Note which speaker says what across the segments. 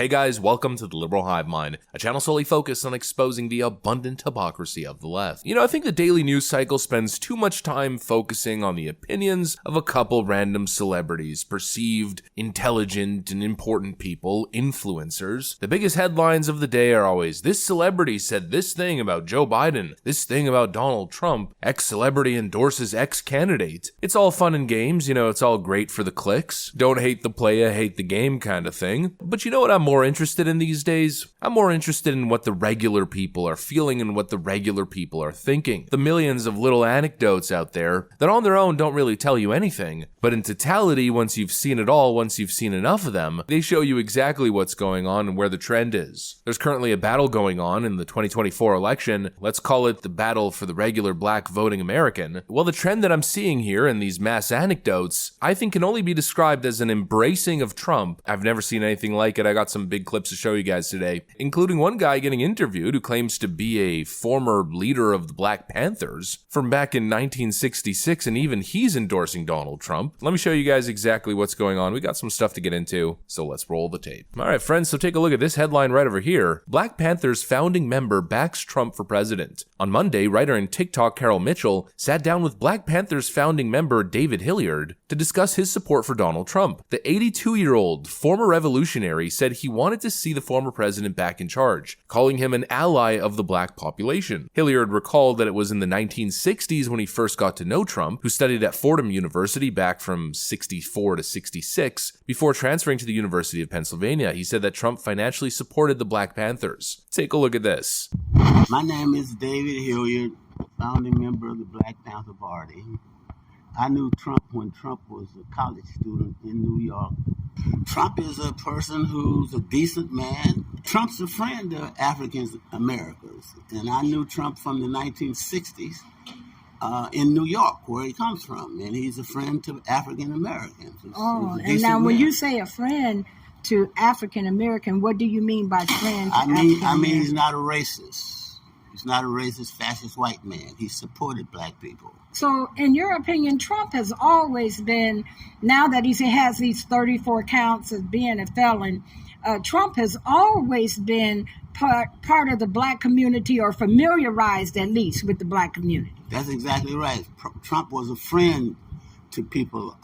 Speaker 1: Hey guys, welcome to the Liberal Hive Mind, a channel solely focused on exposing the abundant hypocrisy of the left. I think the daily news cycle spends too much time focusing on the opinions of a couple random celebrities, perceived, intelligent, and important people, influencers. The biggest headlines of the day are always, this celebrity said this thing about Joe Biden, this thing about Donald Trump, X celebrity endorses X candidate. It's all fun and games, it's all great for the clicks. Don't hate the playa, hate the game kind of thing. But you know what I'm more interested in these days? I'm more interested in what the regular people are feeling and what the regular people are thinking. The millions of little anecdotes out there that on their own don't really tell you anything, but in totality, once you've seen it all, once you've seen enough of them, they show you exactly what's going on and where the trend is. There's currently a battle going on in the 2024 election. Let's call it the battle for the regular black voting American. Well, the trend that I'm seeing here in these mass anecdotes, I think can only be described as an embracing of Trump. I've never seen anything like it. I got some big clips to show you guys today, including one guy getting interviewed who claims to be a former leader of the Black Panthers from back in 1966, and even he's endorsing Donald Trump. Let me show you guys exactly what's going on. We got some stuff to get into, so let's roll the tape. All right, friends, so take a look at this headline right over here. Black Panther's founding member backs Trump for president. On Monday, writer and TikTok Carol Mitchell sat down with Black Panther's founding member David Hilliard to discuss his support for Donald Trump. The 82-year-old former revolutionary said he wanted to see the former president back in charge, calling him an ally of the black population. Hilliard recalled that it was in the 1960s when he first got to know Trump, who studied at Fordham University back from 64 to 66, before transferring to the University of Pennsylvania. He said that Trump financially supported the Black Panthers. Take a look at this.
Speaker 2: My name is David Hilliard, founding member of the Black Panther Party. I knew Trump when Trump was a college student in New York. Trump is a person who's a decent man. Trump's a friend of African Americans, and I knew Trump from the 1960s in New York, where he comes from, and he's a friend to African Americans.
Speaker 3: And now when you say a friend to African American, what do you mean by friend?
Speaker 2: I mean he's not a racist. He's not a racist, fascist white man. He supported black people.
Speaker 3: So, in your opinion, Trump has always been, now that he has these 34 counts of being a felon, Trump has always been part of the black community, or familiarized at least with the black community.
Speaker 2: That's exactly right. Trump was a friend to people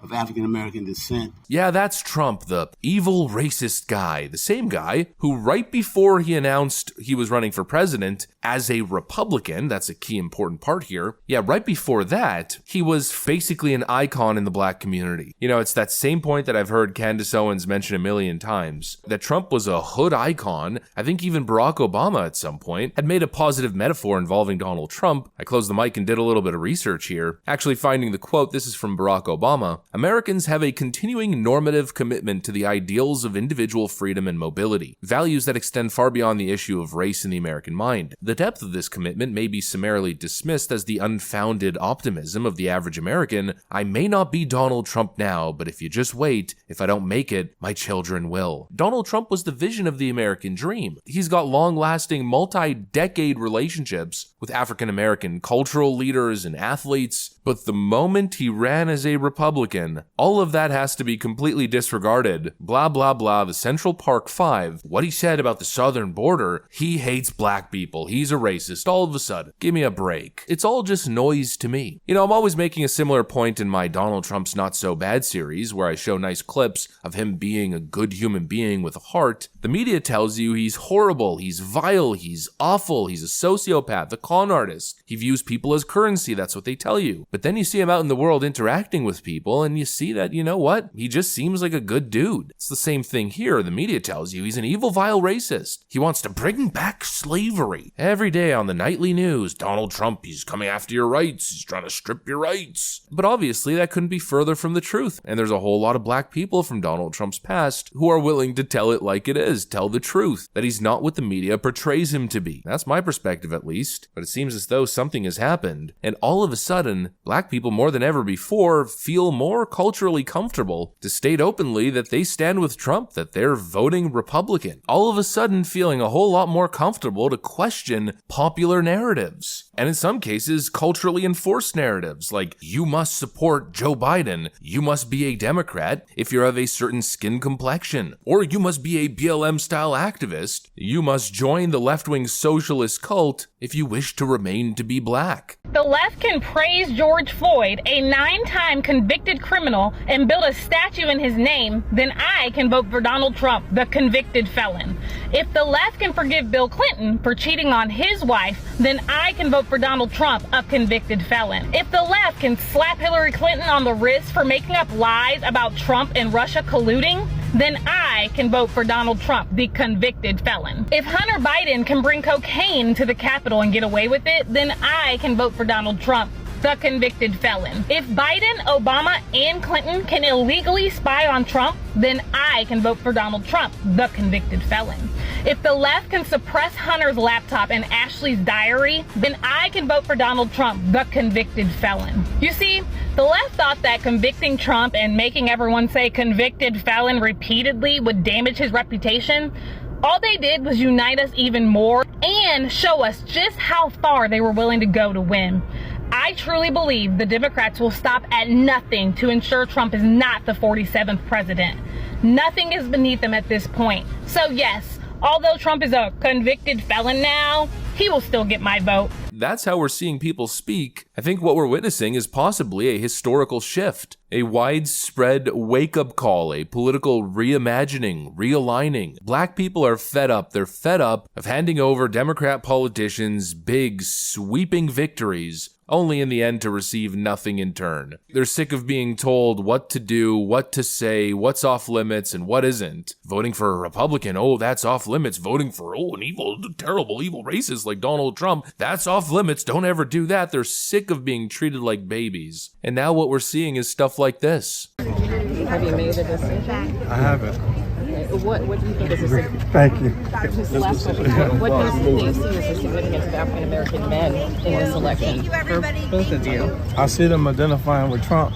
Speaker 2: of African-American descent.
Speaker 1: Yeah, that's Trump, the evil racist guy, the same guy who right before he announced he was running for president as a Republican, that's a key important part here, right before that, he was basically an icon in the black community. It's that same point that I've heard Candace Owens mention a million times, that Trump was a hood icon. I think even Barack Obama at some point had made a positive metaphor involving Donald Trump. I closed the mic and did a little bit of research here, actually finding the quote. This is from Barack Obama. Americans have a continuing normative commitment to the ideals of individual freedom and mobility, values that extend far beyond the issue of race in the American mind. The depth of this commitment may be summarily dismissed as the unfounded optimism of the average American. I may not be Donald Trump now, but if you just wait, if I don't make it, my children will. Donald Trump was the vision of the American dream. He's got long-lasting, multi-decade relationships with African-American cultural leaders and athletes, but the moment he ran as a Republican, all of that has to be completely disregarded. Blah, blah, blah, the Central Park Five, what he said about the southern border, he hates black people, he's a racist, all of a sudden. Give me a break. It's all just noise to me. I'm always making a similar point in my Donald Trump's Not So Bad series, where I show nice clips of him being a good human being with a heart. The media tells you he's horrible, he's vile, he's awful, he's a sociopath, a con artist. He views people as currency, that's what they tell you. But then you see him out in the world interacting with people, and you see that, he just seems like a good dude. It's the same thing here. The media tells you he's an evil, vile racist. He wants to bring back slavery. Every day on the nightly news, Donald Trump, he's coming after your rights. He's trying to strip your rights. But obviously, that couldn't be further from the truth. And there's a whole lot of black people from Donald Trump's past who are willing to tell it like it is, tell the truth, that he's not what the media portrays him to be. That's my perspective, at least. But it seems as though something has happened, and all of a sudden, black people more than ever before feel more culturally comfortable to state openly that they stand with Trump, that they're voting Republican. All of a sudden feeling a whole lot more comfortable to question question popular narratives, and in some cases, culturally enforced narratives, like you must support Joe Biden, you must be a Democrat if you're of a certain skin complexion, or you must be a BLM-style activist, you must join the left-wing socialist cult if you wish to remain to be black.
Speaker 4: The left can praise George Floyd, a 9-time convicted criminal, and build a statue in his name, then I can vote for Donald Trump, the convicted felon. If the left can forgive Bill Clinton for cheating on his wife, then I can vote for Donald Trump, a convicted felon. If the left can slap Hillary Clinton on the wrist for making up lies about Trump and Russia colluding, then I can vote for Donald Trump, the convicted felon. If Hunter Biden can bring cocaine to the Capitol and get away with it, then I can vote for Donald Trump, the convicted felon. If Biden, Obama, and Clinton can illegally spy on Trump, then I can vote for Donald Trump, the convicted felon. If the left can suppress Hunter's laptop and Ashley's diary, then I can vote for Donald Trump, the convicted felon. You see, the left thought that convicting Trump and making everyone say convicted felon repeatedly would damage his reputation. All they did was unite us even more and show us just how far they were willing to go to win. I truly believe the Democrats will stop at nothing to ensure Trump is not the 47th president. Nothing is beneath them at this point. So yes, although Trump is a convicted felon now, he will still get my vote.
Speaker 1: That's how we're seeing people speak. I think what we're witnessing is possibly a historical shift, a widespread wake-up call, a political reimagining, realigning. Black people are fed up. They're fed up of handing over Democrat politicians big, sweeping victories, only in the end to receive nothing in turn. They're sick of being told what to do, what to say, what's off limits and what isn't. Voting for a Republican, oh, that's off limits. Voting for, an evil, terrible, evil racist like Donald Trump, that's off limits. Don't ever do that. They're sick of being treated like babies. And now what we're seeing is stuff like this.
Speaker 5: Have you made a decision?
Speaker 6: I haven't.
Speaker 5: What do you think is the
Speaker 6: Thank you.
Speaker 5: Just the last question. What do you see as the significance of African American men in this election? For both of you.
Speaker 6: I see them identifying with Trump.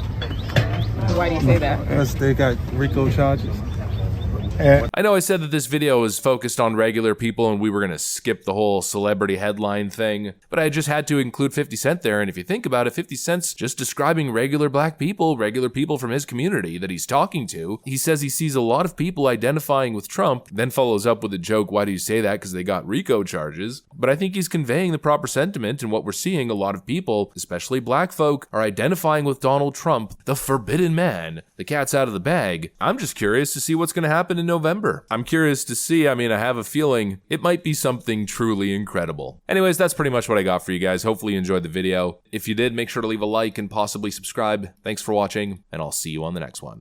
Speaker 5: Why do you say that?
Speaker 6: Because they got RICO charges. And
Speaker 1: I know I said that this video was focused on regular people and we were going to skip the whole celebrity headline thing, but I just had to include 50 Cent there, and if you think about it, 50 Cent's just describing regular black people, regular people from his community that he's talking to. He says he sees a lot of people identifying with Trump, then follows up with a joke, why do you say that? Because they got RICO charges. But I think he's conveying the proper sentiment, and what we're seeing, a lot of people, especially black folk, are identifying with Donald Trump, the forbidden man. The cat's out of the bag. I'm just curious to see what's going to happen in November. I'm curious to see, I have a feeling it might be something truly incredible. Anyways, that's pretty much what I got for you guys. Hopefully you enjoyed the video. If you did, make sure to leave a like and possibly subscribe. Thanks for watching, and I'll see you on the next one.